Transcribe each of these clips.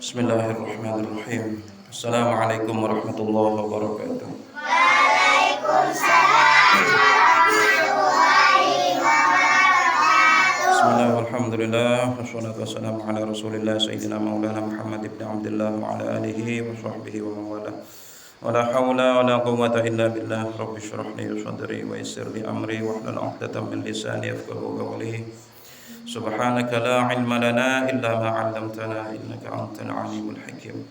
Bismillahirrahmanirrahim. Assalamualaikum warahmatullahi wabarakatuh. Waalaikumsalam warahmatullahi wabarakatuh. Bismillah walhamdulillah wassalatu wassalamu ala Rasulillah sayyidina Maulana Muhammad ibn Abdullah wa ala alihi wa sahbihi wa mawala. Wala haula wala quwwata illa billah. Rabbi shrah li sadri wa yassir li amri wahlul 'uqdatam min lisani yafqahu qawli. Subhanaka la ilma lana illa ma 'allamtana innaka antal alimul hakim.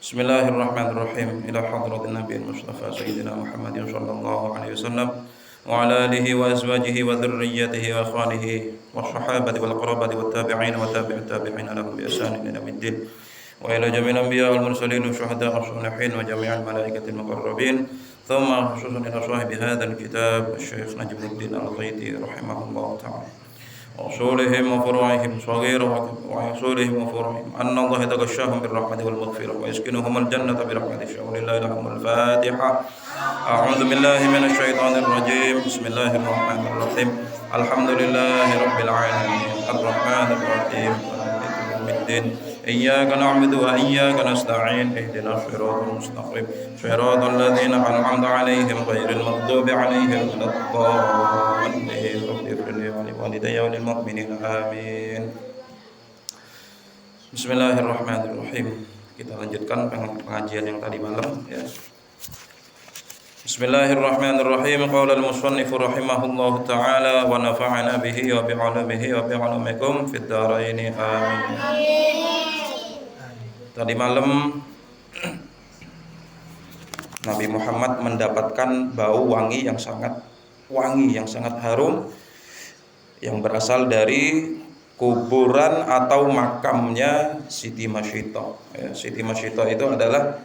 Bismillahirrahmanirrahim. Ila hadratin nabiyil mustafa sayyidina Muhammadin sallallahu alaihi wasallam wa ala alihi wa azwajihi wa dhurriyyatihi wa ikhwanihi wa sahabati wal qarabati wat tabi'in wa tabi'ut tabi'in lahum bi ihsan ila yaumiddin. Wa ila jami'il anbiya wal mursalin wa syuhada was salihin wa jami'il malaikatil muqarrabin. Thumma khususan ila sahibi hadzal kitab Syekh Najmuddin Al-Ghaiti rahimahullah ta'ala. Wa usulihim wa furu'ihim shaghira wa usulihim wa furu'ihim anna Allah yataghashshahum birrahmati wal maghfirah wa yaskinuhum al-jannata birahmatihi wa lillahi lahumul Fatihah. A'udzu billahi minasy syaithanir rajim. Bismillahirrahmanirrahim. Alhamdulillahi rabbil alamin. Arrahmanir rahim. Maliki yaumiddin. إياك نعبد وإياك نستعين اهدنا الصراط المستقيم صراط الذين أنعمت عليهم غير المغضوب عليهم ولا الضالين رب اغفر لي ولوالدي وللمؤمنين آمين. Bismillahirrahmanirrahim. Kita lanjutkan pengajian yang tadi malam ya. Bismillahirrahmanirrahim. Qala al-musannif rahimahullahu ta'ala wa nafa'ana bihi wa bi'ulumihi wa bi'ulumikum fid dharain amin. Tadi malam Nabi Muhammad mendapatkan bau wangi yang sangat harum yang berasal dari kuburan atau makamnya Siti Masyito. Ya, Siti Masyito itu adalah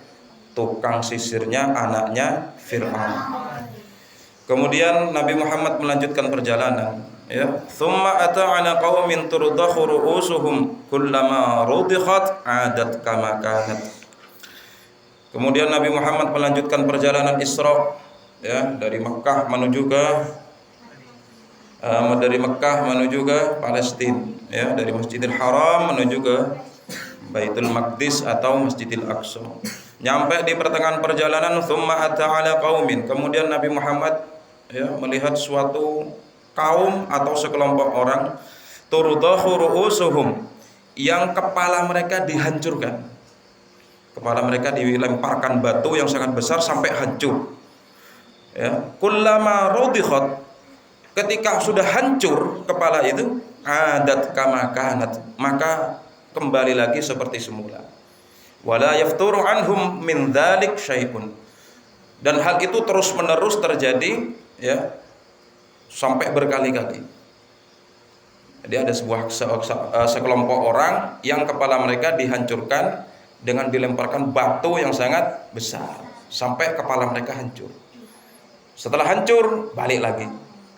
tukang sisirnya anaknya Fir'aun. Kemudian Nabi Muhammad melanjutkan perjalanan. Ya, thumma ata ala qaumin turdakhu ru'usuhum kullama rudikhat adat kama kanat. Kemudian Nabi Muhammad melanjutkan perjalanan Isra ya dari Mekah menuju ke Palestina ya, dari Masjidil Haram menuju ke Baitul Maqdis atau Masjidil Aqsa. Nyampe di pertengahan perjalanan thumma ata ala qaumin, kemudian Nabi Muhammad ya melihat suatu kaum atau sekelompok orang turdahu ru'usuhum, yang kepala mereka dihancurkan. Kepala mereka dilemparkan batu yang sangat besar sampai hancur. Ya, kullama rudikhat, ketika sudah hancur kepala itu, adat kama kanat, maka kembali lagi seperti semula. Wala yafturu anhum min dzalik syai'un. Dan hal itu terus-menerus terjadi ya sampai berkali-kali. Jadi ada sekelompok orang yang kepala mereka dihancurkan dengan dilemparkan batu yang sangat besar sampai kepala mereka hancur. Setelah hancur balik lagi,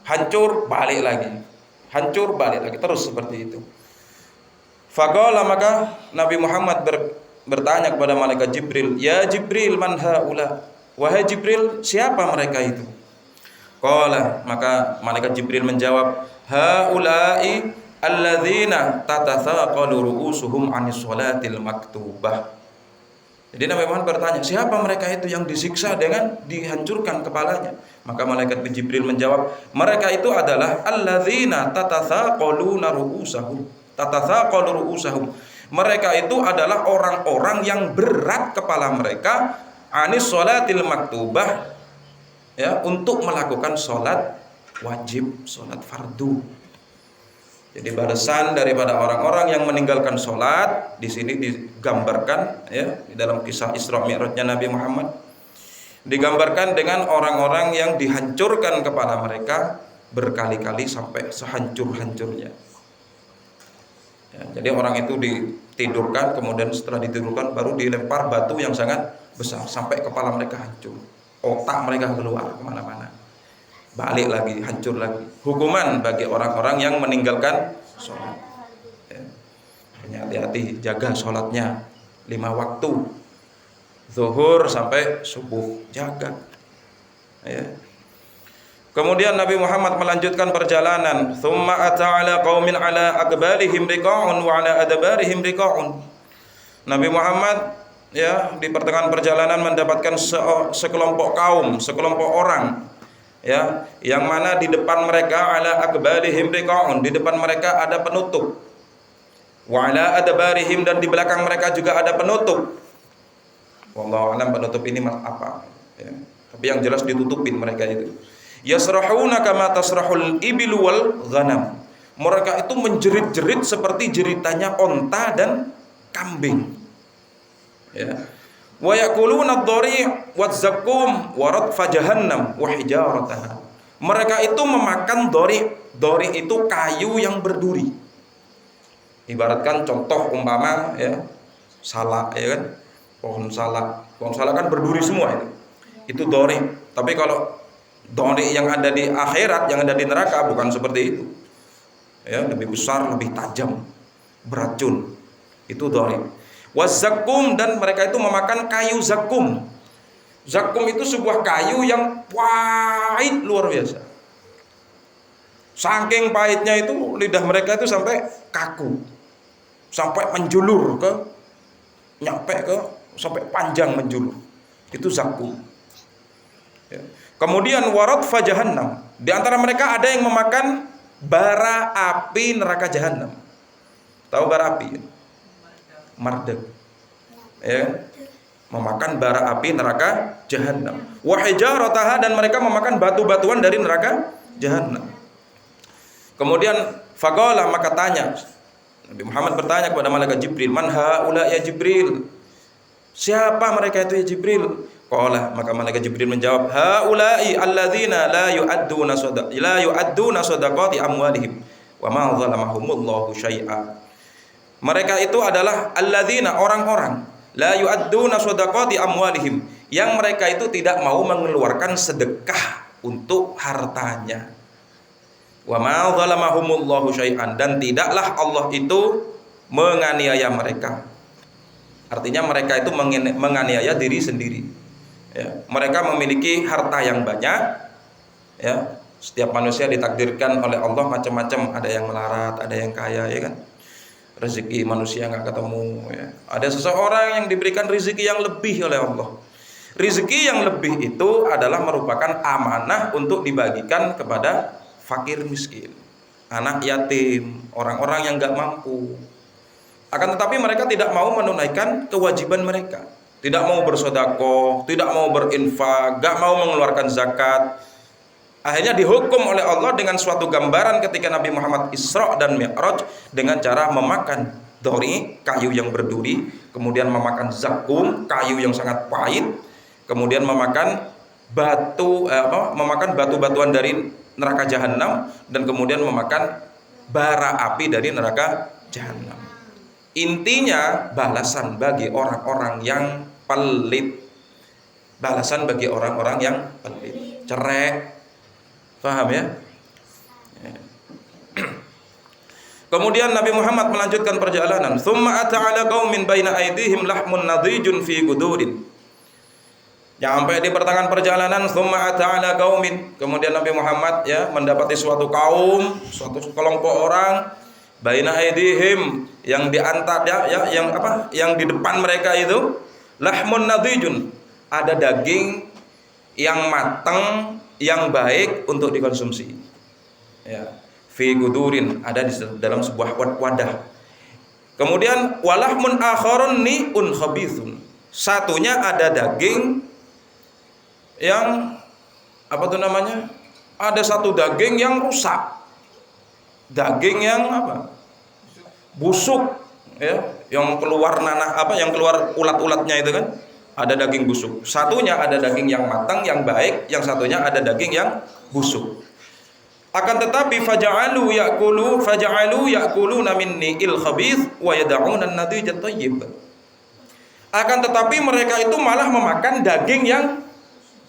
hancur balik lagi, hancur balik lagi, terus seperti itu. Faqala, maka Nabi Muhammad bertanya kepada malaikat Jibril, "Ya Jibril, man haula?" Wahai Jibril, siapa mereka itu? Qala, maka malaikat Jibril menjawab, haula'i alladzina tatathaqalu ru'usuhum 'anis sholatil maktubah. Jadi Nabi Muhammad bertanya, siapa mereka itu yang disiksa dengan dihancurkan kepalanya? Maka malaikat Jibril menjawab, mereka itu adalah alladzina tatathaqalu ru'usahum. Mereka itu adalah orang-orang yang berat kepala mereka 'anis sholatil maktubah, ya, untuk melakukan sholat wajib, sholat fardu. Jadi balasan daripada orang-orang yang meninggalkan sholat di sini digambarkan ya di dalam kisah Isra Mi'rajnya Nabi Muhammad, digambarkan dengan orang-orang yang dihancurkan kepala mereka berkali-kali sampai sehancur-hancurnya. Ya, jadi orang itu ditidurkan, kemudian setelah ditidurkan baru dilempar batu yang sangat besar sampai kepala mereka hancur. Otak mereka keluar kemana-mana, balik lagi, hancur lagi. Hukuman bagi orang-orang yang meninggalkan sholat ya. Hati-hati, jaga sholatnya 5 waktu, zuhur sampai subuh, jaga ya. Kemudian Nabi Muhammad melanjutkan perjalanan. Tsumma ata ala qaumin ala aqbalihim riqa'un wa ala adbarihim riqa'un. Nabi Muhammad ya di pertengahan perjalanan mendapatkan sekelompok kaum, sekelompok orang ya, yang mana di depan mereka ala aqbalihim riqa'un, di depan mereka ada penutup. Wa ala adbarihim, dan di belakang mereka juga ada penutup. Wallahu alam penutup ini apa ya. Tapi yang jelas ditutupin mereka itu. Yasrahuna kama tasrahul ibilu wal ghanam. Mereka itu menjerit-jerit seperti jeritannya onta dan kambing. Ya. Wa yaquluna ad-dhari' wa az-zakkum wa radfa jahannam wa hijarataha. Mereka itu memakan dhari'. Dhari' itu kayu yang berduri. Ibaratkan contoh umpama ya, salak ya kan. Pohon salak kan berduri semua itu. Itu dhari'. Tapi kalau dhari' yang ada di akhirat, yang ada di neraka bukan seperti itu. Ya, lebih besar, lebih tajam, beracun. Itu dhari'. Wazzakum, dan mereka itu memakan kayu zakum. Zakum itu sebuah kayu yang pahit luar biasa. Saking pahitnya itu lidah mereka itu sampai kaku. Sampai menjulur sampai panjang menjulur. Itu zakum. Ya. Kemudian warat fajahannam. Di antara mereka ada yang memakan bara api neraka jahanam. Tahu bara api? Mardeg. Ya. Memakan bara api neraka jahanam. Wa hijarataha, dan mereka memakan batu-batuan dari neraka jahanam. Kemudian faqala, maka tanya Nabi Muhammad bertanya kepada malaikat Jibril, "Man haula ya Jibril?" Siapa mereka itu ya Jibril? Qala, maka malaikat Jibril menjawab, haula'i alladzina la yu'adduna shadaqati amwalihim wa ma zalamahumullahu syai'a. Mereka itu adalah alladzina, orang-orang, la yu'adduna shadaqati amwalihim, yang mereka itu tidak mau mengeluarkan sedekah untuk hartanya. Wa ma zalamahumullahu syai'an, dan tidaklah Allah itu menganiaya mereka. Artinya mereka itu menganiaya diri sendiri. Ya, mereka memiliki harta yang banyak. Ya, setiap manusia ditakdirkan oleh Allah macam-macam. Ada yang melarat, ada yang kaya, ya kan. Rezeki manusia nggak ketemu. Ya. Ada seseorang yang diberikan rezeki yang lebih oleh Allah. Rezeki yang lebih itu adalah merupakan amanah untuk dibagikan kepada fakir miskin, anak yatim, orang-orang yang nggak mampu. Akan tetapi mereka tidak mau menunaikan kewajiban mereka. Tidak mau bersedekah, tidak mau berinfak, gak mau mengeluarkan zakat. Akhirnya dihukum oleh Allah dengan suatu gambaran ketika Nabi Muhammad Isra dan Mi'raj dengan cara memakan dhari, kayu yang berduri, kemudian memakan zakum, kayu yang sangat pahit, kemudian memakan batu-batuan dari neraka jahanam, dan kemudian memakan bara api dari neraka jahanam. Intinya balasan bagi orang-orang yang pelit. Balasan bagi orang-orang yang pelit. Cerek. Paham ya? Kemudian Nabi Muhammad melanjutkan perjalanan. Tsumma ata ala qaumin baina aydihim lahmun nadhijun fi gudurin. Sampai di pertengahan perjalanan, tsumma ata ala qaumin. Kemudian Nabi Muhammad ya mendapati suatu kaum, suatu kelompok orang, baina aydihim, yang di antara yang di depan mereka itu lahmun nadhijun, ada daging yang matang, yang baik untuk dikonsumsi. Ya, fi gudurin, ada di dalam sebuah wadah. Kemudian walahmun akharun ni'un khabithun. Satunya ada daging yang ada satu daging yang rusak. Daging yang busuk, ya, yang keluar yang keluar ulat-ulatnya itu kan. Ada daging busuk. Satunya ada daging yang matang, yang baik, yang satunya ada daging yang busuk. Akan tetapi faja'alu ya'kuluna minni il khabith wa yad'una an-nadhij at-tayyib. Akan tetapi mereka itu malah memakan daging yang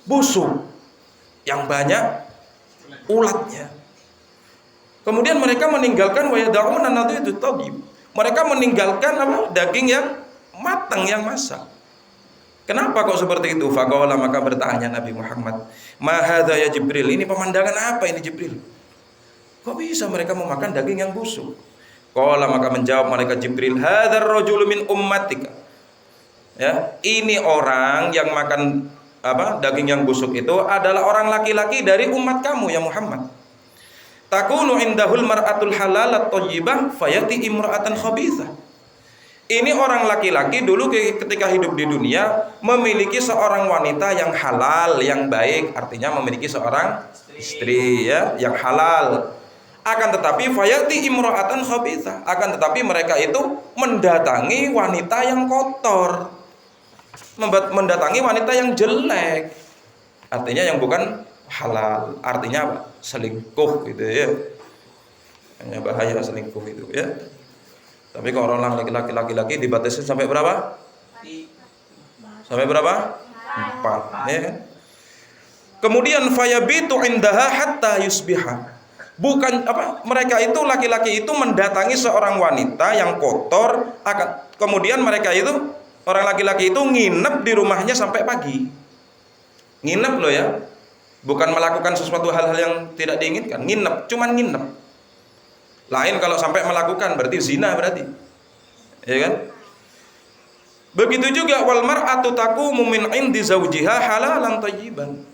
busuk, yang banyak ulatnya. Kemudian mereka meninggalkan wa yad'una an-nadhij at-tayyib. Mereka meninggalkan daging yang matang, yang masak. Kenapa kok seperti itu? Faqala, maka bertanya Nabi Muhammad, "Ma hadza ya Jibril?" Ini pemandangan apa ini Jibril? Kok bisa mereka memakan daging yang busuk? Qala, maka menjawab malaikat Jibril, "Hadzal rajulu min ummatika." Ya, ini orang yang makan daging yang busuk itu adalah orang laki-laki dari umat kamu ya Muhammad. Takunu indahul mar'atul halalat thayyibah fayati imra'atan khabithah. Ini orang laki-laki dulu ketika hidup di dunia memiliki seorang wanita yang halal, yang baik, artinya memiliki seorang istri ya, yang halal. Akan tetapi fayati imra'atan khabithah, akan tetapi mereka itu mendatangi wanita yang kotor, mendatangi wanita yang jelek, artinya yang bukan halal, artinya apa? Selingkuh gitu ya. Hanya bahaya selingkuh itu ya. Tapi kalau orang laki-laki dibatasi sampai berapa? Sampai berapa? 4 ya kan? Kemudian fayabitu indaha hatta yusbiha. Bukan mereka itu laki-laki itu mendatangi seorang wanita yang kotor, kemudian mereka itu orang laki-laki itu nginep di rumahnya sampai pagi. Nginep loh ya. Bukan melakukan sesuatu hal-hal yang tidak diinginkan, nginep, cuman nginep. Lain kalau sampai melakukan berarti zina berarti. Ya kan? Begitu juga wal mar'atu taqumu min indi zawjiha halalan thayyiban.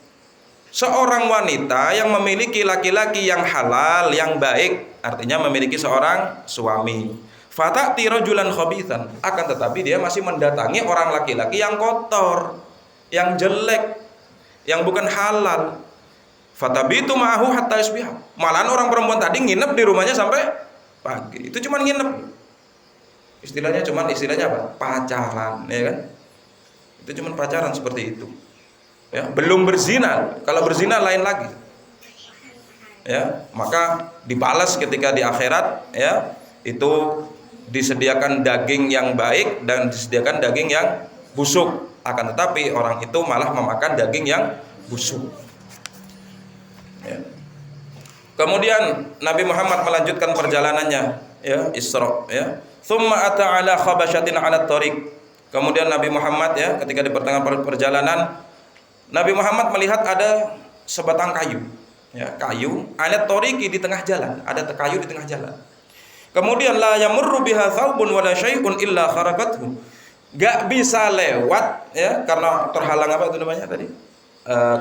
Seorang wanita yang memiliki laki-laki yang halal, yang baik, artinya memiliki seorang suami. Fatati rajulan khabithan, akan tetapi dia masih mendatangi orang laki-laki yang kotor, yang jelek, yang bukan halal. Fatabitu ma'ahu hatta yusbiha. Malahan orang perempuan tadi nginep di rumahnya sampai pagi. Itu cuma nginep. Istilahnya apa? Pacaran, ya kan? Itu cuma pacaran seperti itu. Ya, belum berzina. Kalau berzina lain lagi. Ya, maka dibalas ketika di akhirat ya, itu disediakan daging yang baik dan disediakan daging yang busuk. Akan tetapi orang itu malah memakan daging yang busuk. Ya. Kemudian Nabi Muhammad melanjutkan perjalanannya ya, Isra ya. Tsumma ata ala khabasyatin ala tariq. Kemudian Nabi Muhammad ya, ketika di pertengahan perjalanan Nabi Muhammad melihat ada sebatang kayu ya, kayu ala tariqi di tengah jalan, ada kayu di tengah jalan. Kemudian la yamurru biha thawbun wala syai'un illa kharaqathu. Gak bisa lewat ya, karena terhalang apa itu namanya tadi?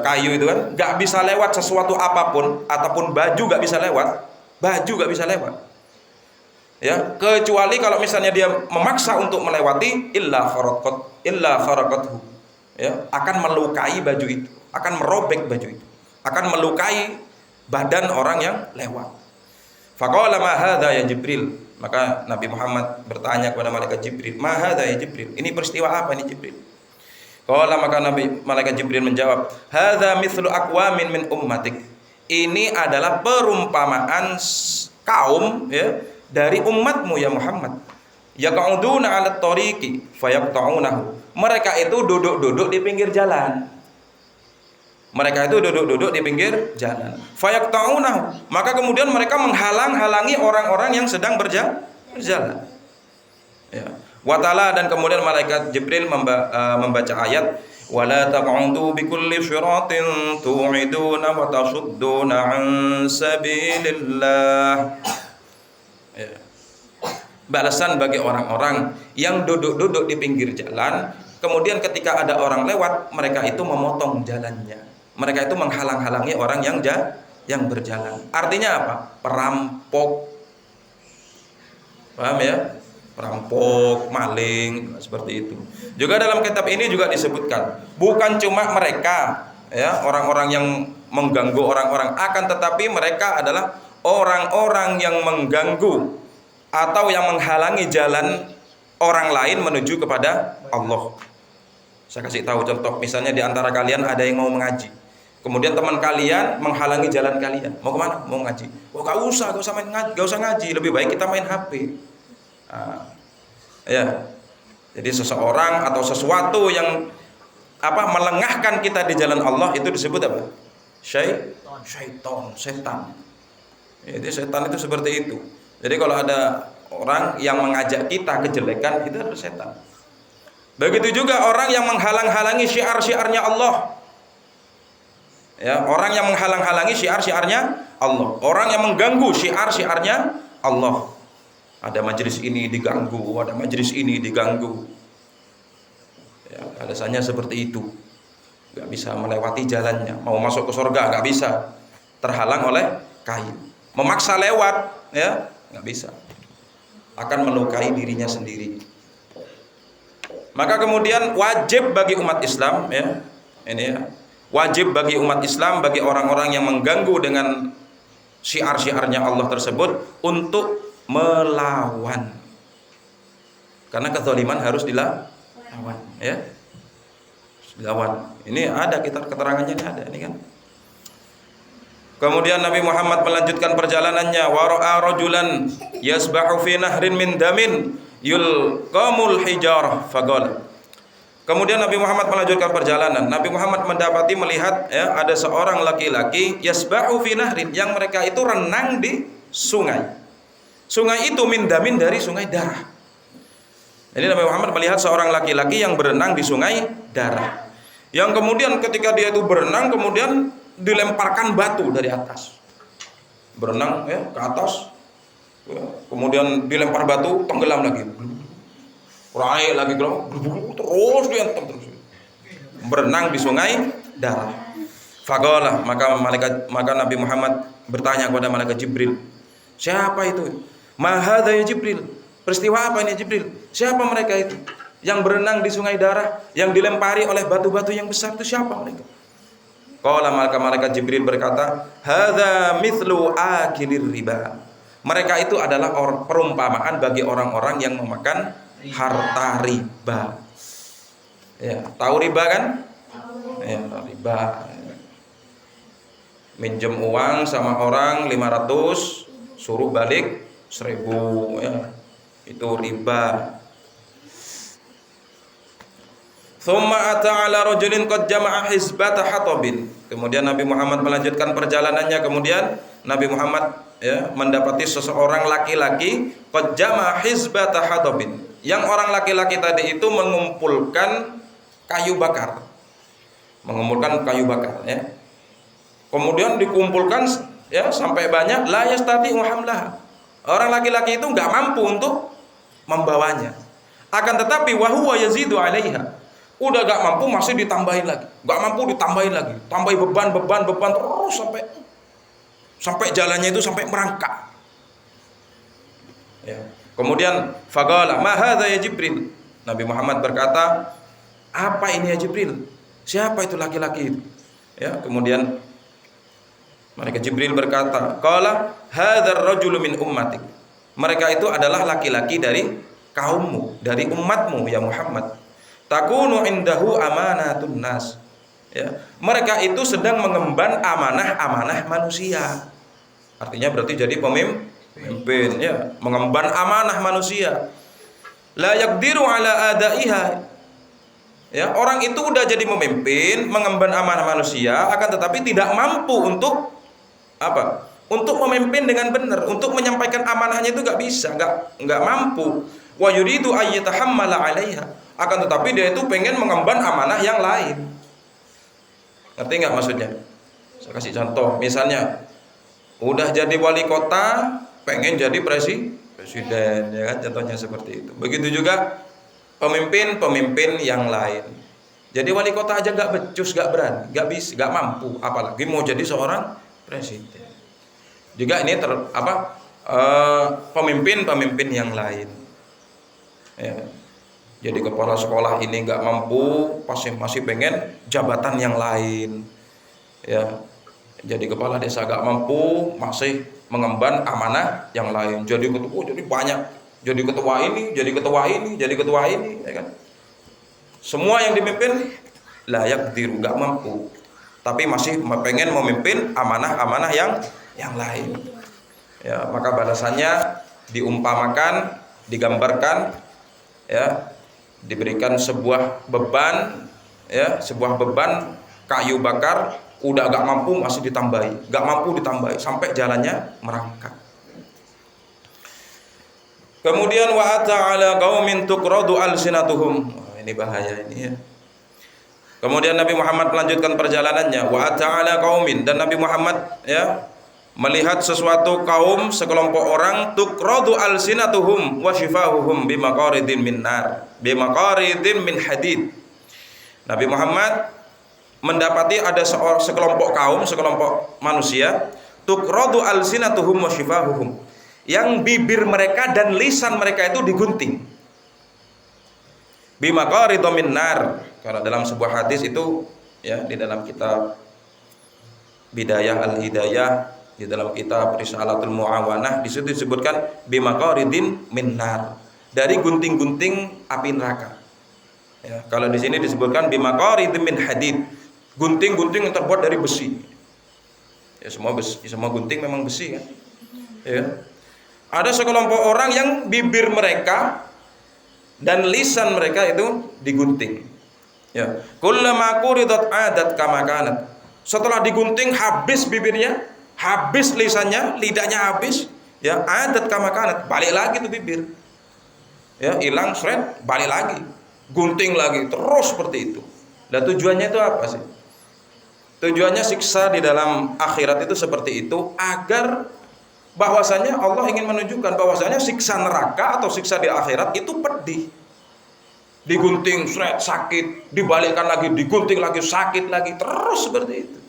Kayu itu kan, gak bisa lewat sesuatu apapun, ataupun baju gak bisa lewat, ya, kecuali kalau misalnya dia memaksa untuk melewati illa kharaqathu, ya, akan melukai baju itu, akan merobek baju itu, akan melukai badan orang yang lewat. Faqala ma hadza ya Jibril, maka Nabi Muhammad bertanya kepada malaikat Jibril, ma hadza ya Jibril, ini peristiwa apa ini Jibril? Qala, maka malaikat Jibril menjawab, hadza mithlu aqwamin min ummatik. Ini adalah perumpamaan kaum ya, dari umatmu ya Muhammad. Yaq'uduna 'ala tariqi fayaqta'unahu. Mereka itu duduk-duduk di pinggir jalan. Fayaqta'unahu. Maka kemudian mereka menghalang-halangi orang-orang yang sedang berjalan. Ya. Watala, dan kemudian malaikat Jibril membaca ayat wala taq'udu bikulli siratin tu'iduna wa tasudduna an sabilillah. Ya. Balasan bagi orang-orang yang duduk-duduk di pinggir jalan, kemudian ketika ada orang lewat, mereka itu memotong jalannya. Mereka itu menghalang-halangi orang yang berjalan. Artinya apa? Perampok. Paham ya? Perampok, maling, seperti itu. Juga dalam kitab ini juga disebutkan, bukan cuma mereka ya, orang-orang yang mengganggu orang-orang, akan tetapi mereka adalah orang-orang yang mengganggu atau yang menghalangi jalan orang lain menuju kepada Allah. Saya kasih tahu contoh, misalnya di antara kalian ada yang mau mengaji, kemudian teman kalian menghalangi jalan kalian. Mau kemana? Mau ngaji. Oh, gak usah ngaji, lebih baik kita main HP. Ya. Jadi seseorang atau sesuatu yang melengahkan kita di jalan Allah itu disebut apa? Setan. Jadi setan itu seperti itu. Jadi kalau ada orang yang mengajak kita kejelekan, itu adalah setan. Begitu juga orang yang menghalang-halangi syiar-syiarnya Allah. Ya, orang yang menghalang-halangi syiar-syiarnya Allah, orang yang mengganggu syiar-syiarnya Allah. Ada majelis ini diganggu, ada majelis ini diganggu. Ya, alasannya seperti itu. Gak bisa melewati jalannya, mau masuk ke surga gak bisa, terhalang oleh kain. Memaksa lewat, ya gak bisa, akan melukai dirinya sendiri. Maka kemudian wajib bagi umat Islam, ya ini ya, wajib bagi umat Islam, bagi orang-orang yang mengganggu dengan syiar-syiarnya Allah tersebut untuk melawan. Karena kezaliman harus dilawan, ya. Dilawan. Ini ada keterangannya, ini ada, ini kan. Kemudian Nabi Muhammad melanjutkan perjalanannya, wa ra'a rajulan yasbahu fi nahrin min damin yulqamul hijarah faqala. Kemudian Nabi Muhammad melanjutkan perjalanan. Nabi Muhammad mendapati, melihat, ya, ada seorang laki-laki yasbahu fi nahrin, yang mereka itu renang di sungai. Sungai itu min damin, dari sungai darah. Jadi Nabi Muhammad melihat seorang laki-laki yang berenang di sungai darah. Yang kemudian ketika dia itu berenang, kemudian dilemparkan batu dari atas. Berenang, ya, ke atas, ya, kemudian dilempar batu, tenggelam lagi. Raih lagi, terus dia terus. Berenang di sungai darah. Faqala, maka Nabi Muhammad bertanya kepada malaikat Jibril, siapa itu? Ma hadza ya Jibril? Peristiwa apa ini Jibril? Siapa mereka itu yang berenang di sungai darah, yang dilempari oleh batu-batu yang besar, itu siapa mereka? Qala, maka malaikat Jibril berkata, hadza mithlu akilir riba. Mereka itu adalah perumpamaan bagi orang-orang yang memakan harta riba. Ya, tahu riba kan? Ya, riba. Minjem uang sama orang 500, suruh balik 1000, ya. Itu riba. Thumma ata ala rajulin qad jama'a hizbata hatabin. Kemudian Nabi Muhammad melanjutkan perjalanannya. Kemudian Nabi Muhammad, ya, mendapati seseorang laki-laki qad jama'a hizbata hatabin, yang orang laki-laki tadi itu mengumpulkan kayu bakar. Mengumpulkan kayu bakar, ya. Kemudian dikumpulkan, ya, sampai banyak, la yastati'u hamlaha. Orang laki-laki itu enggak mampu untuk membawanya. Akan tetapi wa huwa yazidu 'alaiha. Udah gak mampu, masih ditambahin lagi. Gak mampu, ditambahin lagi. Tambahin beban terus sampai jalannya itu sampai merangkak. Ya. Kemudian faqala, ma hadza ya Jibril? Nabi Muhammad berkata, apa ini ya Jibril? Siapa itu laki-laki itu? Ya, kemudian malaikat Jibril berkata, qala hadzal rajulu min ummatik. Mereka itu adalah laki-laki dari kaummu, dari umatmu ya Muhammad. Takunu indahu amanatun nas. Ya, mereka itu sedang mengemban amanah-amanah manusia. Artinya berarti jadi pemimpin, ya, mengemban amanah manusia. La yaqdiru ala adaiha. Ya, orang itu udah jadi pemimpin, mengemban amanah manusia, akan tetapi tidak mampu untuk apa? Untuk memimpin dengan benar, untuk menyampaikan amanahnya itu nggak bisa, nggak mampu. Wa yuridu ayyatahammala 'alaiha. Akan tetapi dia itu pengen mengemban amanah yang lain. Ngerti nggak maksudnya? Saya kasih contoh, misalnya udah jadi wali kota, pengen jadi presiden, ya kan, contohnya seperti itu. Begitu juga pemimpin-pemimpin yang lain. Jadi wali kota aja nggak becus, nggak berani, nggak bisa, nggak mampu, apalagi mau jadi seorang presiden. Juga ini pemimpin-pemimpin yang lain. Ya. Jadi kepala sekolah ini nggak mampu, masih pengen jabatan yang lain. Ya. Jadi kepala desa nggak mampu, masih mengemban amanah yang lain. Jadi ketua, jadi banyak. Jadi ketua ini, jadi ketua ini, jadi ketua ini, ya kan? Semua yang dipimpin layak diru, nggak mampu, tapi masih pengen memimpin amanah-amanah yang lain. Ya, maka balasannya diumpamakan, digambarkan, ya, diberikan sebuah beban, ya, sebuah beban kayu bakar, udah gak mampu masih ditambahi, gak mampu ditambahi sampai jalannya merangkak. Kemudian wa ata ala qaumin tuqradu alsinatuhum. ini bahaya ini ya. Kemudian Nabi Muhammad melanjutkan perjalanannya, wa ta'ala qaumin, dan Nabi Muhammad ya melihat sesuatu kaum, sekelompok orang, tuqradu alsinatuhum wa shifahuhum bimaqaridin min nar, bimaqaridin min hadid. Nabi Muhammad mendapati ada sekelompok kaum, sekelompok manusia, tuqradu alsinatuhum wa shifahuhum, yang bibir mereka dan lisan mereka itu digunting. Bimaqaridin min nar. Karena dalam sebuah hadis itu ya, di dalam kitab Bidayah Al-Hidayah, di dalam kitab Risalatul Muawanah, di situ disebutkan bimaqaridin min nar, dari gunting-gunting api neraka. Ya, kalau di sini disebutkan bimaqaridin min hadid, gunting-gunting yang terbuat dari besi. Ya, semua besi, semua gunting memang besi kan. Ya. Ada sekelompok orang yang bibir mereka dan lisan mereka itu digunting. Ya, kullama quridat adat kama kanat. Setelah digunting habis bibirnya, habis lisannya, lidahnya habis, ya adat kama kanat, balik lagi tuh bibir. Ya, hilang shred, balik lagi. Gunting lagi, terus seperti itu. Dan tujuannya itu apa sih? Tujuannya siksa di dalam akhirat itu seperti itu agar bahwasanya Allah ingin menunjukkan bahwasanya siksa neraka atau siksa di akhirat itu pedih. Digunting, sakit, dibalikkan lagi, digunting lagi, sakit lagi, terus seperti itu.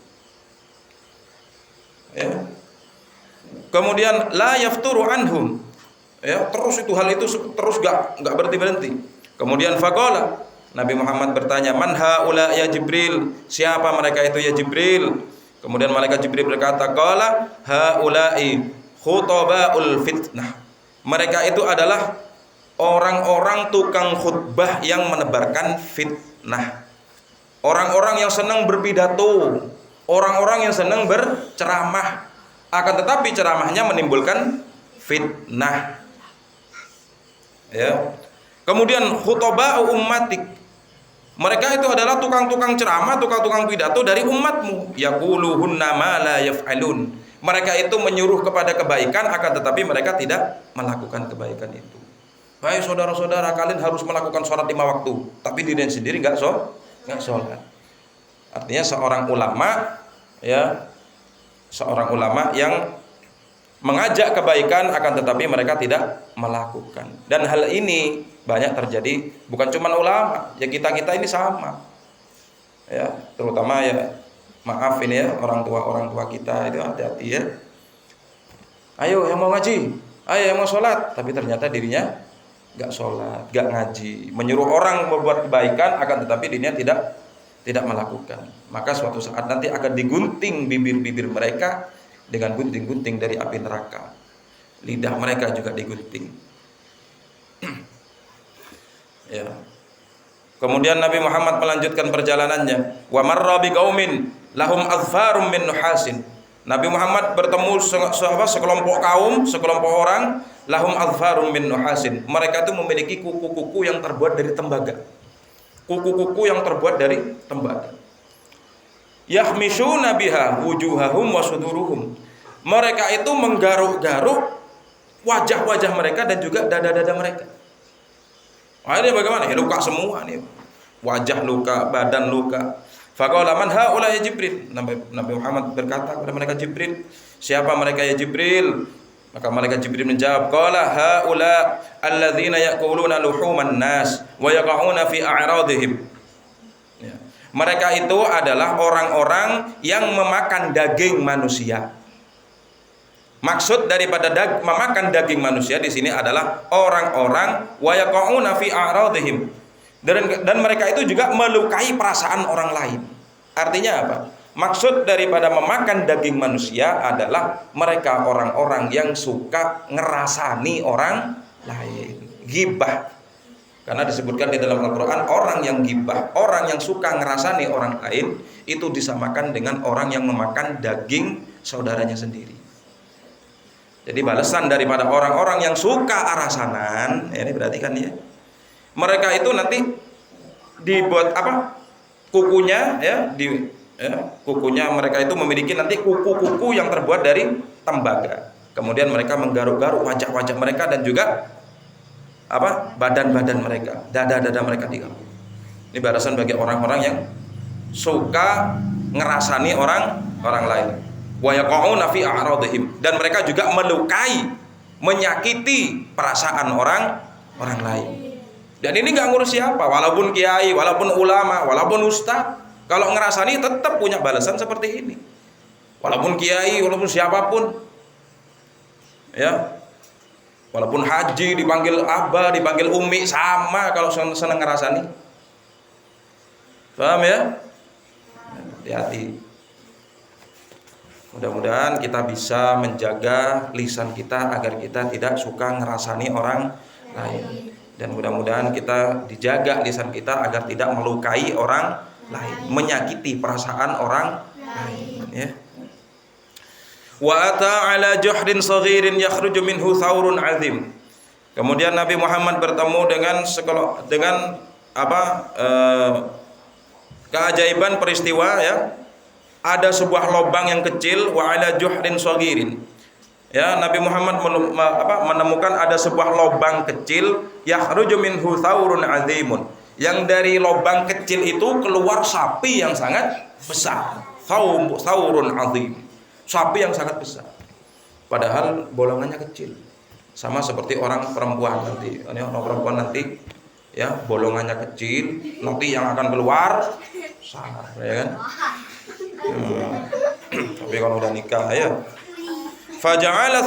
Ya. Kemudian la yafturu anhum. Ya, terus itu hal itu terus gak berhenti. Kemudian faqala, Nabi Muhammad bertanya, "Man haula ya Jibril?" Siapa mereka itu ya Jibril? Kemudian malaikat Jibril berkata, "Qala haula'i khutabaul fitnah." Mereka itu adalah orang-orang tukang khutbah yang menebarkan fitnah. Orang-orang yang senang berpidato, orang-orang yang senang berceramah, akan tetapi ceramahnya menimbulkan fitnah. Ya. Kemudian khutbah ummatik. Mereka itu adalah tukang-tukang ceramah, tukang-tukang pidato dari umatmu. Yaquluhunna ma la yaf'alun. Mereka itu menyuruh kepada kebaikan, akan tetapi mereka tidak melakukan kebaikan itu. Baik saudara-saudara, kalian harus melakukan sholat 5 waktu, tapi dirinya sendiri nggak sholat. Artinya seorang ulama, ya, seorang ulama yang mengajak kebaikan, akan tetapi mereka tidak melakukan. Dan hal ini banyak terjadi, bukan cuma ulama, ya kita ini sama. Ya, terutama ya, maaf ini ya, orang tua kita itu hati-hati ya. Ayo yang mau ngaji, ayo yang mau sholat, tapi ternyata dirinya gak sholat, gak ngaji, menyuruh orang berbuat kebaikan, akan tetapi dirinya tidak melakukan. Maka suatu saat nanti akan digunting bibir-bibir mereka dengan gunting-gunting dari api neraka. Lidah mereka juga digunting. Ya. Kemudian Nabi Muhammad melanjutkan perjalanannya. Wa marra biqaumin lahum azfarum min nuhasin. Nabi Muhammad bertemu sekelompok kaum, sekelompok orang, lahum azfarum min nuhasin. Mereka itu memiliki kuku-kuku yang terbuat dari tembaga. Kuku-kuku yang terbuat dari tembaga. Yahmishuna biha wujuhahum wa suduruhum. Mereka itu menggaruk-garuk wajah-wajah mereka dan juga dada-dada mereka. Nah, ini bagaimana? Ya, luka semua nih. Wajah luka, badan luka. Faqala man haula ya Jibril. Nabi Muhammad berkata kepada mereka, Jibril, siapa mereka ya Jibril? Maka malaikat Jibril menjawab, qala haula alladzina yaquluna luhuman nas wa yaqauna fi a'radihim. Ya. Mereka itu adalah orang-orang yang memakan daging manusia. Maksud daripada memakan daging manusia di sini adalah orang-orang wa yaqauna fi a'radihim. Dan mereka itu juga melukai perasaan orang lain. Artinya apa? Maksud daripada memakan daging manusia adalah mereka orang-orang yang suka ngerasani orang lain. Ghibah. Karena disebutkan di dalam Al-Quran, orang yang ghibah, orang yang suka ngerasani orang lain, itu disamakan dengan orang yang memakan daging saudaranya sendiri. Jadi balasan daripada orang-orang yang suka arasanan, ini berarti kan ya, mereka itu nanti dibuat apa? Kukunya ya, kukunya mereka itu memiliki nanti kuku-kuku yang terbuat dari tembaga. Kemudian mereka menggaruk-garuk wajah-wajah mereka dan juga apa? Badan-badan mereka, dada-dada mereka digaruk. Ini balasan bagi orang-orang yang suka ngerasani orang lain. Wa yaqauna fi a'radihim, dan mereka juga melukai, menyakiti perasaan orang lain. Dan ini nggak ngurus siapa, walaupun kiai, walaupun ulama, walaupun ustaz, kalau ngerasani tetap punya balasan seperti ini. Walaupun kiai, walaupun siapapun, ya, walaupun haji dipanggil abah, dipanggil umi, sama kalau seneng ngerasani. Paham ya? Hati-hati. Mudah-mudahan kita bisa menjaga lisan kita agar kita tidak suka ngerasani orang lain. Dan mudah-mudahan kita dijaga lisan kita agar tidak melukai orang lain, menyakiti perasaan orang lain, ya. Wa ata ala juhdin saghirin yakhruju minhu thawrun azim. Kemudian Nabi Muhammad bertemu dengan keajaiban peristiwa, ya. Ada sebuah lubang yang kecil, wa ala juhdin saghirin. Ya, Nabi Muhammad menemukan ada sebuah lubang kecil, yakhruju minhu thawrun azimun. Yang dari lubang kecil itu keluar sapi yang sangat besar. Thawrun azim. Sapi yang sangat besar. Padahal bolongannya kecil. Sama seperti orang perempuan nanti. Ini orang perempuan nanti, ya, bolongannya kecil, nanti yang akan keluar besar, ya kan? Tapi kalau udah nikah, ya. Faja'ala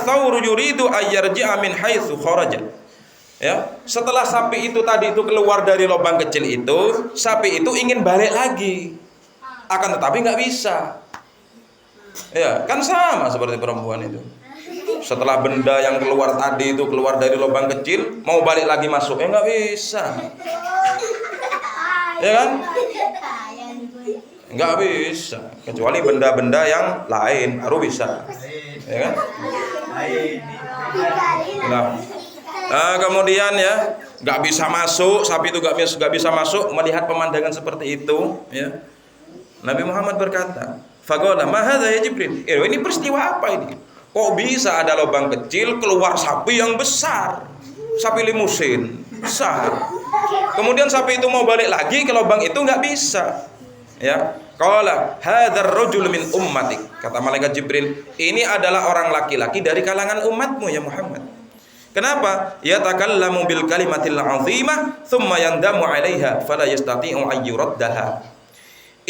thawru yuridu ayyarji'a min haitsu kharaja. Ya, setelah sapi itu tadi itu keluar dari lubang kecil itu, sapi itu ingin balik lagi. Akan tetapi nggak bisa. Ya, kan sama seperti perempuan itu. Setelah benda yang keluar tadi itu keluar dari lubang kecil, mau balik lagi masuk, ya nggak bisa. Ya kan? Nggak bisa, kecuali benda-benda yang lain baru bisa, ya kan? Nah, kemudian, ya, nggak bisa masuk, sapi itu nggak bisa masuk melihat pemandangan seperti itu, ya. Nabi Muhammad berkata, faqala ma hadza ya Jibril. Ini peristiwa apa ini? Kok bisa ada lubang kecil keluar sapi yang besar, sapi limusin besar. Kemudian sapi itu mau balik lagi ke lubang itu nggak bisa, ya. Qala hadzal rajul min ummatik, kata malaikat Jibril, ini adalah orang laki-laki dari kalangan umatmu ya Muhammad. Kenapa? Ya takallamu bil kalimatil azimah thumma yandamu 'alaiha fala yastati'u an yuraddaha.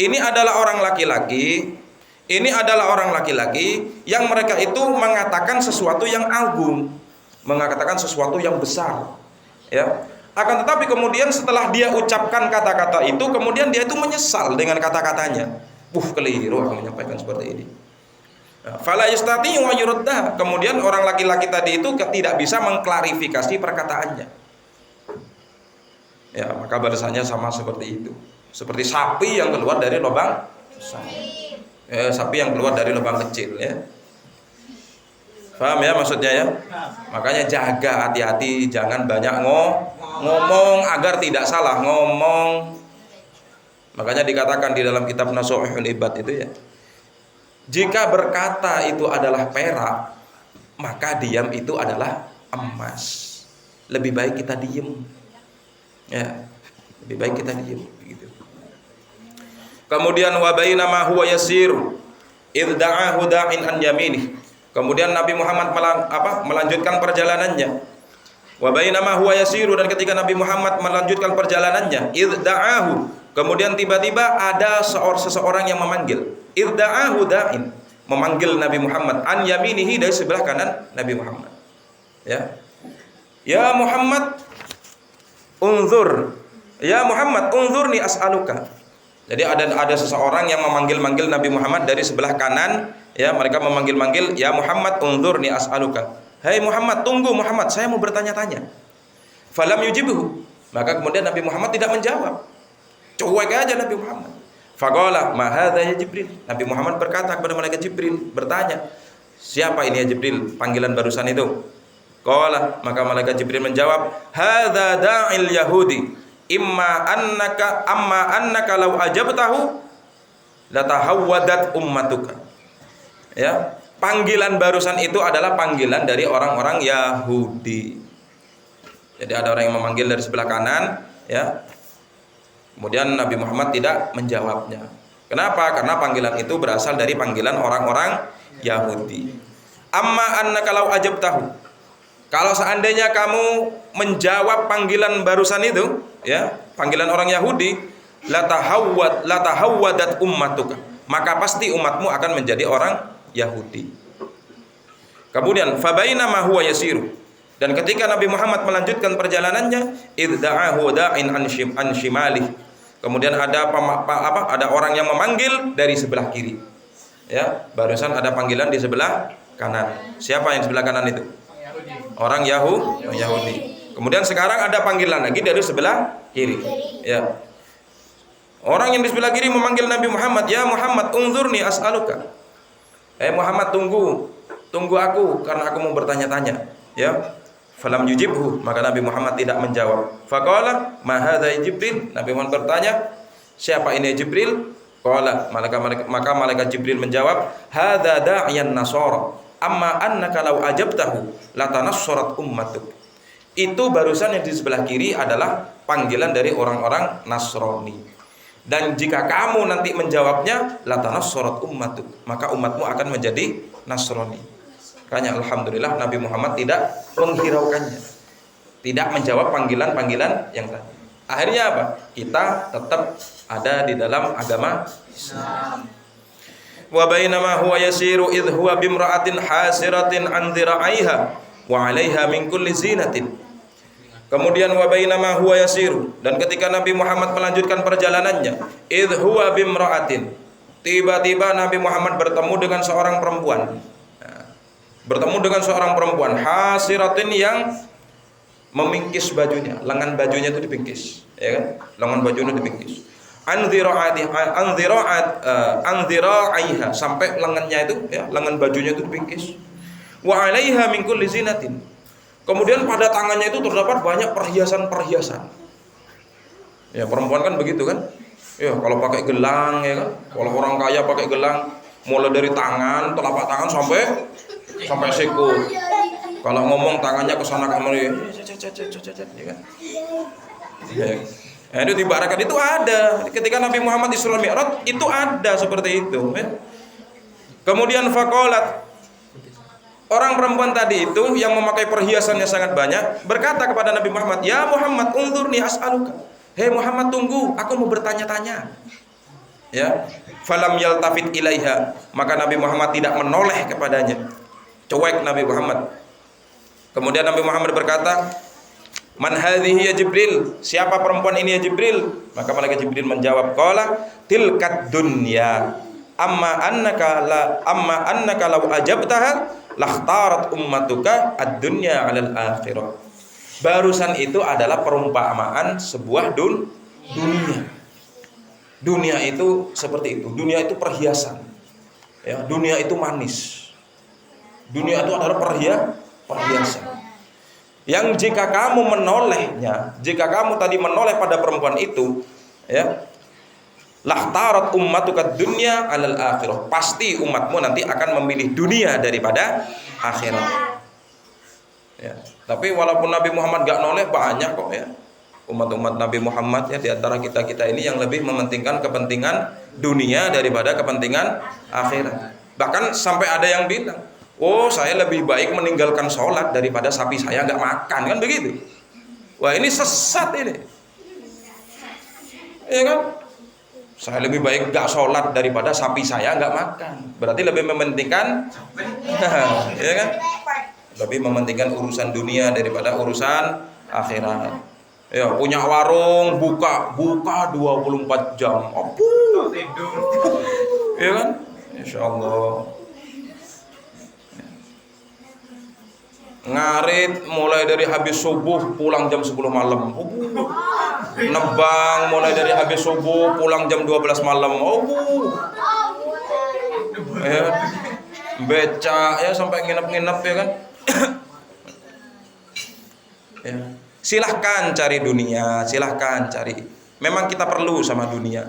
Ini adalah orang laki-laki yang mereka itu mengatakan sesuatu yang agung, mengatakan sesuatu yang besar, ya. Akan tetapi kemudian setelah dia ucapkan kata-kata itu, kemudian dia itu menyesal dengan kata-katanya. Keliru aku menyampaikan seperti ini. Fala yastati'u wa yuraddah. Kemudian orang laki-laki tadi itu tidak bisa mengklarifikasi perkataannya. Ya, maka balasannya sama seperti itu. Seperti sapi yang keluar dari lubang besar. Sapi yang keluar dari lubang kecil, ya. Paham ya maksudnya, ya? Makanya jaga, hati-hati, jangan banyak ngomong agar tidak salah ngomong. Makanya dikatakan di dalam kitab Nasuhul Ibad itu, ya, jika berkata itu adalah perak, maka diam itu adalah emas. Lebih baik kita diem, ya, lebih baik kita diem, gitu. Kemudian wa bainama huwa yasiru idh da'ahu da'in an yaminih. Kemudian Nabi Muhammad melanjutkan perjalanannya. Wa bainama huwa yasiru, dan ketika Nabi Muhammad melanjutkan perjalanannya, idh da'ahu, kemudian tiba-tiba ada seseorang yang memanggil. Idh da'ahu da'in, memanggil Nabi Muhammad an yaminihi, dari sebelah kanan Nabi Muhammad. Ya. Ya Muhammad, unzur. Ya Muhammad, unzurni as'aluka. Jadi ada seseorang yang memanggil-manggil Nabi Muhammad dari sebelah kanan, ya, mereka memanggil-manggil, ya Muhammad unzurni as'aluka. Hai Muhammad, tunggu Muhammad, saya mau bertanya-tanya. Falam yujibuhu, maka kemudian Nabi Muhammad tidak menjawab. Cuek aja Nabi Muhammad. Faqala ma hadza ya Jibril. Nabi Muhammad berkata kepada malaikat Jibril, bertanya, siapa ini ya Jibril, panggilan barusan itu? Qala, maka malaikat Jibril menjawab, hadza da'il yahudi. Amma annaka law ajabtahu latahawwadat ummatuka. Ya, panggilan barusan itu adalah panggilan dari orang-orang Yahudi. Jadi ada orang yang memanggil dari sebelah kanan, Ya. Kemudian Nabi Muhammad tidak menjawabnya. Kenapa? Karena panggilan itu berasal dari panggilan orang-orang Yahudi. Amma annaka law ajabtahu. Kalau seandainya kamu menjawab panggilan barusan itu, ya, panggilan orang Yahudi, latahawwadat ummatuka. Maka pasti umatmu akan menjadi orang Yahudi. Kemudian fabainama huwa yasiru. Dan ketika Nabi Muhammad melanjutkan perjalanannya, idda'ahu da'in an shimalih. Kemudian ada orang yang memanggil dari sebelah kiri. Ya, barusan ada panggilan di sebelah kanan. Siapa yang sebelah kanan itu? Orang Yahudi. Kemudian sekarang ada panggilan lagi dari sebelah kiri. Ya. Orang yang di sebelah kiri memanggil Nabi Muhammad, "Ya Muhammad, unzurni as'aluka." Muhammad, tunggu aku karena aku mau bertanya-tanya. Ya. Falam yujibhu, maka Nabi Muhammad tidak menjawab. Faqala, "Ma hadza Jibril?" Nabi Muhammad bertanya, "Siapa ini Jibril?" Qala, maka malaikat Jibril menjawab, "Hadza da'iyan nasara. Amma annaka law ajabtahu latanassarat ummatuk." Itu barusan yang di sebelah kiri adalah panggilan dari orang-orang Nasrani. Dan jika kamu nanti menjawabnya latanassarat ummatuk, maka umatmu akan menjadi Nasrani. Makanya alhamdulillah Nabi Muhammad tidak menghiraukannya. Tidak menjawab panggilan-panggilan yang tadi. Akhirnya apa? Kita tetap ada di dalam agama Islam. Wa bainama huwa yasiru idh huwa bimra'atin hasiratin an dhira'iha wa 'alaiha min kulli zinatin. Kemudian wa bainama huwa yasiru, dan ketika Nabi Muhammad melanjutkan perjalanannya, idh huwa bimra'atin, tiba-tiba Nabi Muhammad bertemu dengan seorang perempuan. Hasiratin yang memingkis bajunya, lengan bajunya itu dipingkis, ya kan? Lengan bajunya dipingkis. Anzira'iha, sampai lengannya itu, ya, lengan bajunya itu dipingkis. Wa 'alaiha min kulli zinatin. Kemudian pada tangannya itu terdapat banyak perhiasan-perhiasan. Ya, perempuan kan begitu kan? Ya, kalau pakai gelang, ya kan? Kalau orang kaya pakai gelang, mulai dari tangan, telapak tangan sampai siku. Kalau ngomong tangannya ke sana kemari, ya kan? Nah, itu dibarakan itu ada. Ketika Nabi Muhammad Isra Mi'raj itu ada seperti itu, ya. Kemudian faqalat, orang perempuan tadi itu yang memakai perhiasannya sangat banyak berkata kepada Nabi Muhammad, "Ya Muhammad, unzurni as'aluka." Hei Muhammad, tunggu, aku mau bertanya-tanya. Ya, falam yaltafit ilaiha, maka Nabi Muhammad tidak menoleh kepadanya. Cuek Nabi Muhammad. Kemudian Nabi Muhammad berkata, "Man hadhihi ya Jibril?" Siapa perempuan ini ya Jibril? Maka malaikat Jibril menjawab, "Qala tilkad dunya. Amma annaka law ajabtaha lakhtarat ummatuka ad-dunya 'alal akhirah." Barusan itu adalah perumpamaan sebuah dunia. Dunia itu seperti itu. Dunia itu perhiasan. Ya, dunia itu manis. Dunia itu adalah perhiasan. Yang jika kamu menolehnya, jika kamu tadi menoleh pada perempuan itu, ya, lahtarat ummatuka dunya 'alal akhirah. Pasti umatmu nanti akan memilih dunia daripada akhirat. Ya, tapi walaupun Nabi Muhammad gak noleh, banyak kok, ya, umat-umat Nabi Muhammad, ya, di antara kita ini yang lebih mementingkan kepentingan dunia daripada kepentingan akhirat. Bahkan sampai ada yang bilang, "Oh, saya lebih baik meninggalkan sholat daripada sapi saya gak makan," kan begitu. Wah, ini sesat ini, ya kan? Saya lebih baik gak sholat daripada sapi saya gak makan. Berarti lebih mementingkan ya kan? Lebih mementingkan urusan dunia daripada urusan akhirat. Ya, punya warung buka 24 jam. Ya kan? Insyaallah. Ngarit mulai dari habis subuh pulang jam 10 malam. Nebang mulai dari habis subuh pulang jam 12 malam. Ya. Beca, ya, sampai nginep-nginep, ya kan? Ya. Silahkan cari dunia, silahkan cari. Memang kita perlu sama dunia.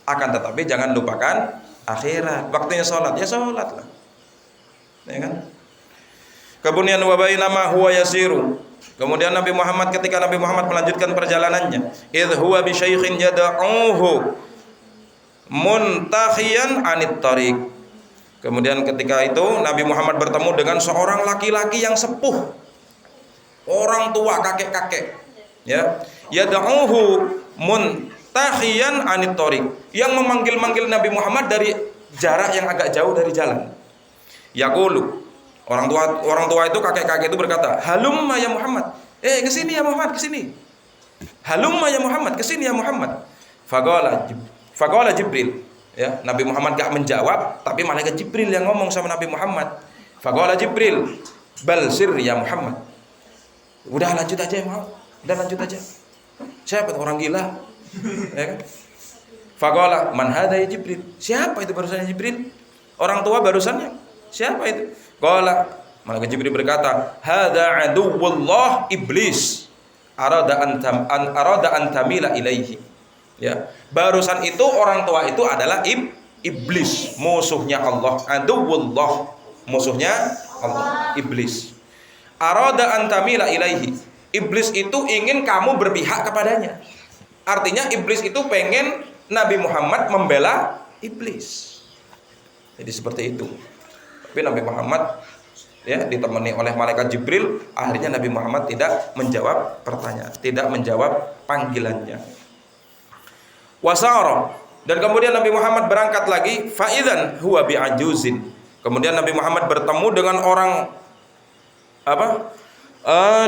Akan tetapi jangan lupakan akhirat. Waktunya sholat, ya sholat lah. Ya kan? Kemudian wa bainama huwa yasiru, Kemudian Nabi Muhammad, ketika Nabi Muhammad melanjutkan perjalanannya, idh huwa bi syaikhin yad'uhu muntahiyan anit tariq. Kemudian ketika itu Nabi Muhammad bertemu dengan seorang laki-laki yang sepuh, orang tua, kakek-kakek, ya, yad'uhu muntahiyan anit tariq, yang memanggil-manggil Nabi Muhammad dari jarak yang agak jauh dari jalan. Yaqulu, orang tua itu, kakek-kakek itu berkata, halumma ya Muhammad, kesini ya Muhammad, kesini. Halumma ya Muhammad, kesini ya Muhammad. Faqala Jibril, ya, Nabi Muhammad gak menjawab, tapi malaikat Jibril yang ngomong sama Nabi Muhammad. Faqala Jibril, bal sir ya Muhammad. Udah lanjut aja ya Muhammad, udah lanjut aja. Siapa tuh orang gila? Ya kan? Faqala man hadha ya Jibril. Siapa itu barusannya Jibril? Orang tua barusannya. Siapa itu? Qala, malaikat Jibril berkata, hadza aduwwullah iblis. Arada an tamila ilaihi. Ya, barusan itu orang tua itu adalah iblis, musuhnya Allah. Aduwwullah, musuhnya Allah, iblis. Arada an tamila ilaihi. Iblis itu ingin kamu berpihak kepadanya. Artinya iblis itu pengen Nabi Muhammad membela iblis. Jadi seperti itu. Tapi Nabi Muhammad, ya, ditemani oleh malaikat Jibril, akhirnya Nabi Muhammad tidak menjawab pertanyaan, tidak menjawab panggilannya. Wasara, dan kemudian Nabi Muhammad berangkat lagi, faidzan huwa bi'ajuzin. Kemudian Nabi Muhammad bertemu dengan orang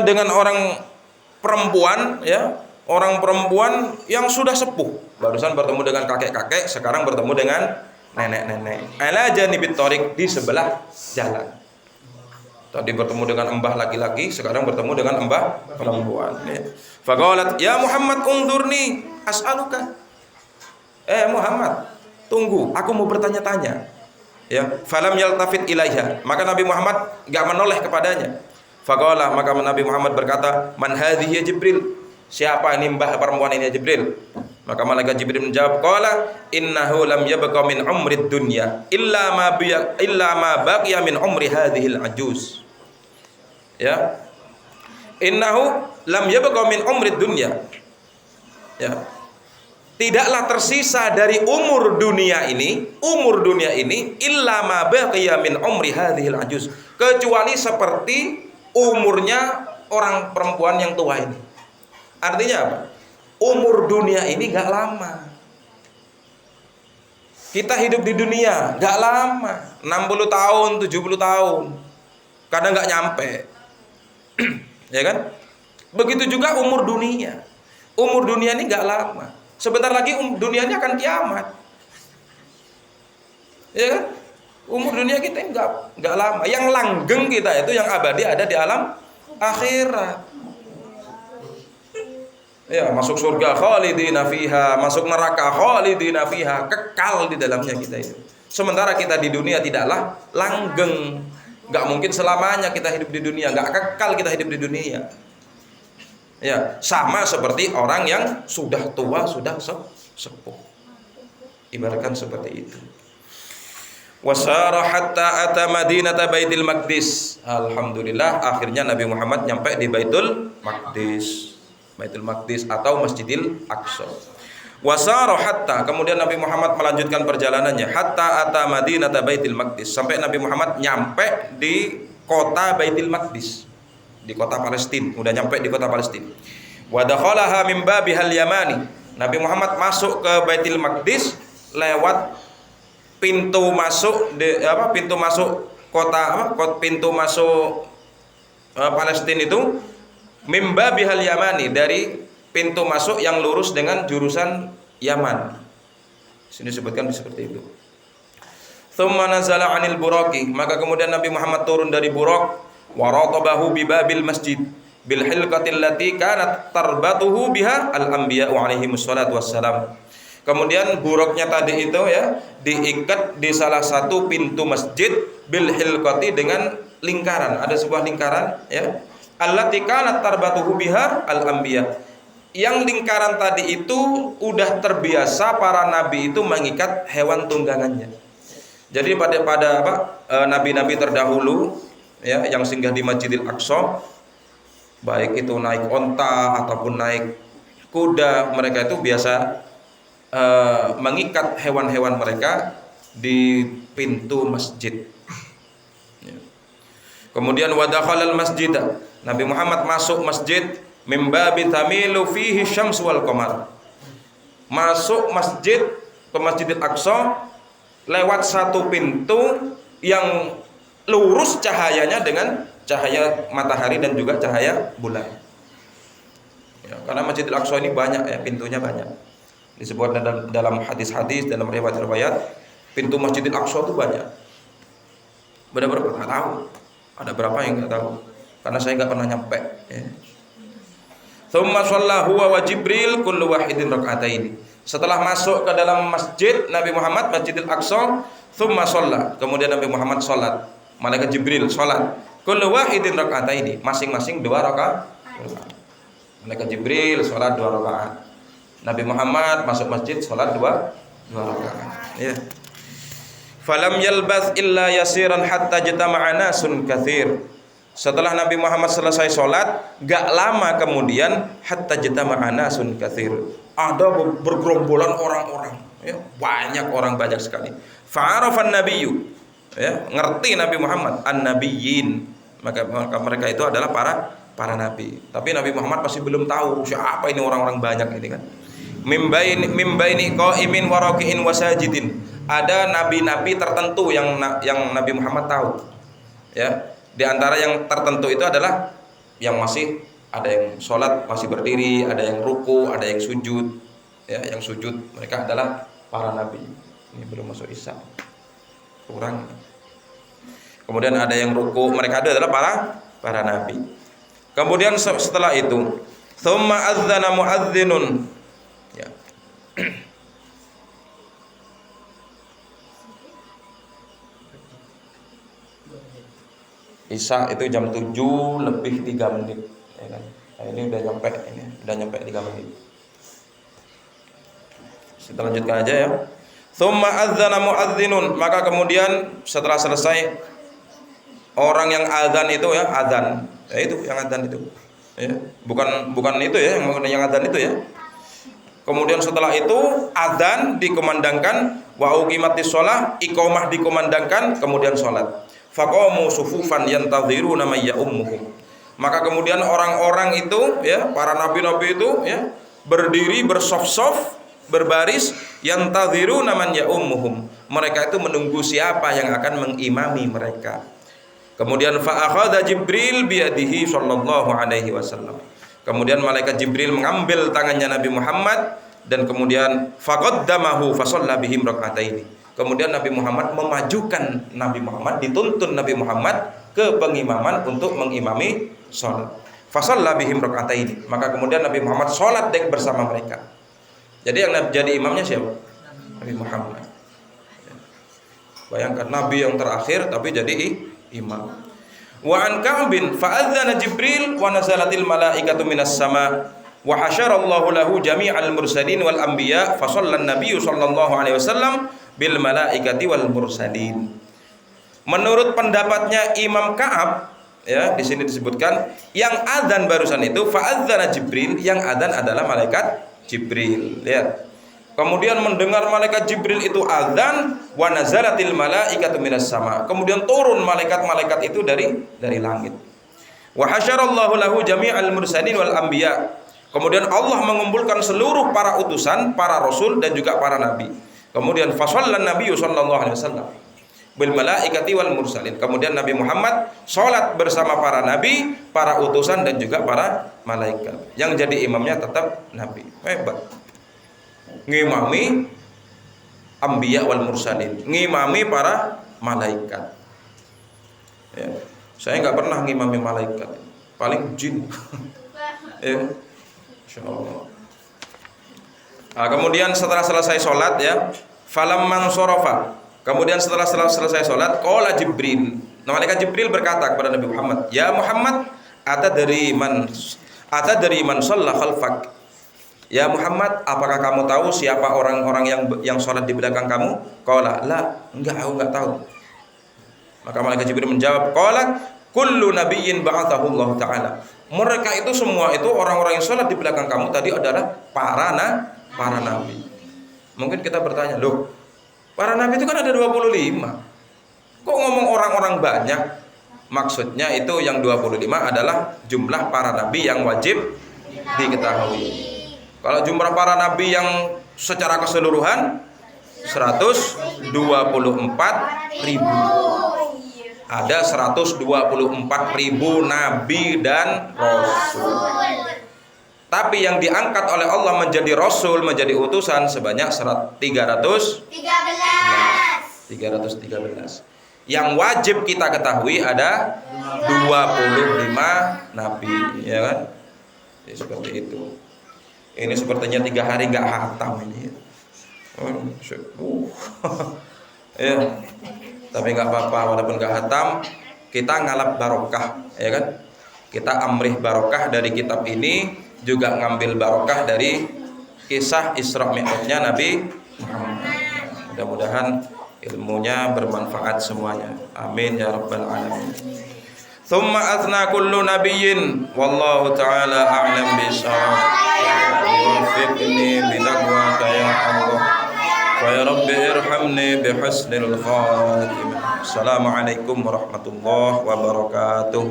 dengan orang perempuan, ya, orang perempuan yang sudah sepuh. Barusan bertemu dengan kakek-kakek, sekarang bertemu dengan nenek-nenek. Ala janibit thariq, di sebelah jalan. Tadi bertemu dengan mbah laki-laki, sekarang bertemu dengan mbah perempuan. Faqalat ya Muhammad unzurni as'aluka. Muhammad, tunggu, aku mau bertanya-tanya. Ya, falam yaltafit ilaiha, maka Nabi Muhammad enggak menoleh kepadanya. Faqala, maka Nabi Muhammad berkata, man hadhihi ya Jibril? Siapa ini mbah perempuan ini ya Jibril? Maka malaikat Jibril menjawab, qala innahu lam yabqa min umrid dunya illa ma baqiya min umri hadhil ajuz. Ya, innahu lam yabqa min umrid dunya, ya, tidaklah tersisa dari umur dunia ini illa ma baqiya min umri hadhil ajuz, kecuali seperti umurnya orang perempuan yang tua ini. Artinya apa? Umur dunia ini gak lama. Kita hidup di dunia gak lama, 60 tahun, 70 tahun, kadang gak nyampe. Ya kan? Begitu juga umur dunia. Umur dunia ini gak lama. Sebentar lagi dunia ini akan kiamat. Ya kan? Umur dunia kita ini gak lama. Yang langgeng kita itu, yang abadi ada di alam akhirat. Ya, masuk surga khalidina fiha, masuk neraka khalidina fiha, kekal di dalamnya kita itu. Sementara kita di dunia tidaklah langgeng, nggak mungkin selamanya kita hidup di dunia, nggak kekal kita hidup di dunia. Ya, sama seperti orang yang sudah tua, sudah sepuh. Ibaratkan seperti itu. Wasara hatta ata Madinata Baitul Maqdis. Alhamdulillah, akhirnya Nabi Muhammad nyampe di Baitul Maqdis. Baitul Maqdis atau Masjidil Aqsa. Wasara hatta, kemudian Nabi Muhammad melanjutkan perjalanannya hatta ata Madinata Baitul Maqdis, sampai Nabi Muhammad nyampe di kota Baitul Maqdis, di kota Palestina, udah nyampe di kota Palestina. Wa dakhalaha min babihal yamani. Nabi Muhammad masuk ke Baitul Maqdis lewat pintu masuk pintu masuk Palestina itu, mimba bihal yamani, dari pintu masuk yang lurus dengan jurusan Yaman. Sini disebutkan seperti itu. Tsumma nazala 'anil buraqi, maka kemudian Nabi Muhammad turun dari Buraq, wa ratabahu bi babil masjid bil hilqatil lati kanat tarbatuhu biha al anbiya alaihi wassalatu wassalam. Kemudian buruknya tadi itu, ya, diikat di salah satu pintu masjid bil hilqati, dengan lingkaran, ada sebuah lingkaran, ya, allati kanat tarbatuhu biha al anbiya, yang lingkaran tadi itu udah terbiasa para nabi itu mengikat hewan tunggangannya. Jadi pada nabi-nabi terdahulu, ya, yang singgah di Masjidil Aqsa, baik itu naik onta ataupun naik kuda, mereka itu biasa mengikat hewan-hewan mereka di pintu masjid. Kemudian wadakhalal masjid, Nabi Muhammad masuk masjid mimbabi tamilu fihi syams wal qamar. Masuk masjid ke Masjidil Aqsa lewat satu pintu yang lurus cahayanya dengan cahaya matahari dan juga cahaya bulan. Ya, karena Masjidil Aqsa ini banyak ya, pintunya banyak. Disebut dalam hadis-hadis, dalam riwayat-riwayat, pintu Masjidil Aqsa itu banyak. Benar-benar nggak tahu. Ada berapa yang nggak tahu? Karena saya nggak pernah nyampe. Ya. Tsumma shalla huwa wa Jibril kullu wahidin raka'ataini. Setelah masuk ke dalam masjid Nabi Muhammad Masjidil Aqsa, tsumma shalla, kemudian Nabi Muhammad salat. Malaikat Jibril salat. Kullu wahidin raka'ataini, masing-masing 2 rakaat. Malaikat Jibril salat 2 rakaat. Nabi Muhammad masuk masjid salat 2 rakaat. Ya. Falam yalbath illa yasiran hatta jatama'a nasun katsir. Setelah Nabi Muhammad selesai sholat, gak lama kemudian hatta jatama'a nasun katsir. Ada bergerombolan orang-orang, ya, banyak sekali. Fa'arafan nabiyyu, ya, ngerti Nabi Muhammad an-nabiyyin, maka mereka itu adalah para nabi. Tapi Nabi Muhammad masih belum tahu siapa ini orang-orang banyak ini kan. Mimbaini qa'imin wa raki'in wa sajidin. Ada nabi-nabi tertentu yang Nabi Muhammad tahu. Ya, di antara yang tertentu itu adalah yang masih ada yang sholat masih berdiri, ada yang ruku, ada yang sujud. Ya, yang sujud mereka adalah para nabi. Ini belum masuk Isya. Kurang. Kemudian ada yang ruku, mereka adalah para nabi. Kemudian setelah itu, tsumma adzana muadzdinun. Ya. Isya itu jam 7 lebih 3 menit, ya kan? Nah, ini udah nyampe 3 menit. Kita lanjutkan aja ya. Tsumma adzana muadzdinun, maka kemudian setelah selesai orang yang adzan itu ya, adzan. Ya itu yang adzan itu. Ya, bukan itu ya, yang adzan itu ya. Kemudian setelah itu adzan dikumandangkan, wa uqimatis shalah, iqamah dikumandangkan, kemudian salat. Faqamu sufufan yantadhiruna may ya'ummuhum. Maka kemudian orang-orang itu ya, para nabi-nabi itu ya, berdiri bersaf-saf, berbaris, yantadhiruna man ya'ummuhum. Mereka itu menunggu siapa yang akan mengimami mereka. Kemudian fa akhadha Jibril biyadihi sallallahu alaihi wasallam. Kemudian malaikat Jibril mengambil tangannya Nabi Muhammad dan kemudian faqaddamahu fa shalla bihim rak'ataini. Kemudian Nabi Muhammad memajukan Nabi Muhammad, dituntun Nabi Muhammad ke pengimaman untuk mengimami sholat. Fasalla bihim raka'ataini. Maka kemudian Nabi Muhammad sholat bersama mereka. Jadi yang jadi imamnya siapa? Nabi Muhammad. Bayangkan Nabi yang terakhir tapi jadi imam. Wa an Ka'bin fa'adzana Jibril wa nazalatil malaikatu minas sama wa hasyarallahu lahu jami'al mursalin wal anbiya fa shallan nabiyyu sallallahu alaihi wasallam bil malaikati wal mursalin. Menurut pendapatnya Imam Ka'ab ya, di sini disebutkan yang adzan barusan itu fa'adzana Jibril, yang adzan adalah malaikat Jibril. Lihat. Kemudian mendengar malaikat Jibril itu adzan, wa nazalatil malaikatu minas sama. Kemudian turun malaikat-malaikat itu dari langit. Wa hasyarallahu lahu jami'al mursalin wal anbiya. Kemudian Allah mengumpulkan seluruh para utusan, para rasul dan juga para nabi. Kemudian fasallan nabiyyu sallallahu alaihi wasallam bil malaikati wal mursalin. Kemudian Nabi Muhammad salat bersama para nabi, para utusan dan juga para malaikat. Yang jadi imamnya tetap nabi. Hebat. Ngimami anbiya wal mursalin, ngimami para malaikat. Ya. Saya enggak pernah ngimami malaikat. Paling jin. Ya. Insyaallah. Nah, kemudian setelah selesai sholat ya, falamman sorofa. Kemudian setelah selesai sholat, qala Jibril. Malaikat Jibril berkata kepada Nabi Muhammad, ya Muhammad, atadri man shalla khalfak. Ya Muhammad, apakah kamu tahu siapa orang-orang yang sholat di belakang kamu? Qala la, enggak, aku enggak tahu. Maka malaikat Jibril menjawab, qala kullu nabiyyin ba'athahu Allah taala. Mereka itu semua itu orang-orang yang sholat di belakang kamu tadi adalah para nabi. Mungkin kita bertanya, loh, para nabi itu kan ada 25. Kok ngomong orang-orang banyak? Maksudnya itu yang 25 adalah jumlah para nabi yang wajib diketahui. Kalau jumlah para nabi yang secara keseluruhan 124.000. Ada 124.000 nabi dan rasul. Tapi yang diangkat oleh Allah menjadi rasul, menjadi utusan sebanyak 313. Yang wajib kita ketahui ada 25 nabi, ya kan? Ya, seperti itu. Ini sepertinya 3 hari nggak hatam ini. Ya. Tapi nggak apa-apa, walaupun nggak hatam, kita ngalap barokah, ya kan? Kita amrih barokah dari kitab ini, juga ngambil barokah dari kisah Isra Mi'rajnya Nabi Muhammad. Mudah-mudahan ilmunya bermanfaat semuanya. Amin ya rabbal alamin. Thumma athna kullu nabiyyin wallahu ta'ala a'lam bishawab. Wafiqni bitaqwaka ya Allah. Wa ya rabbi irhamni bihusnil khatimah. Assalamualaikum warahmatullahi wabarakatuh.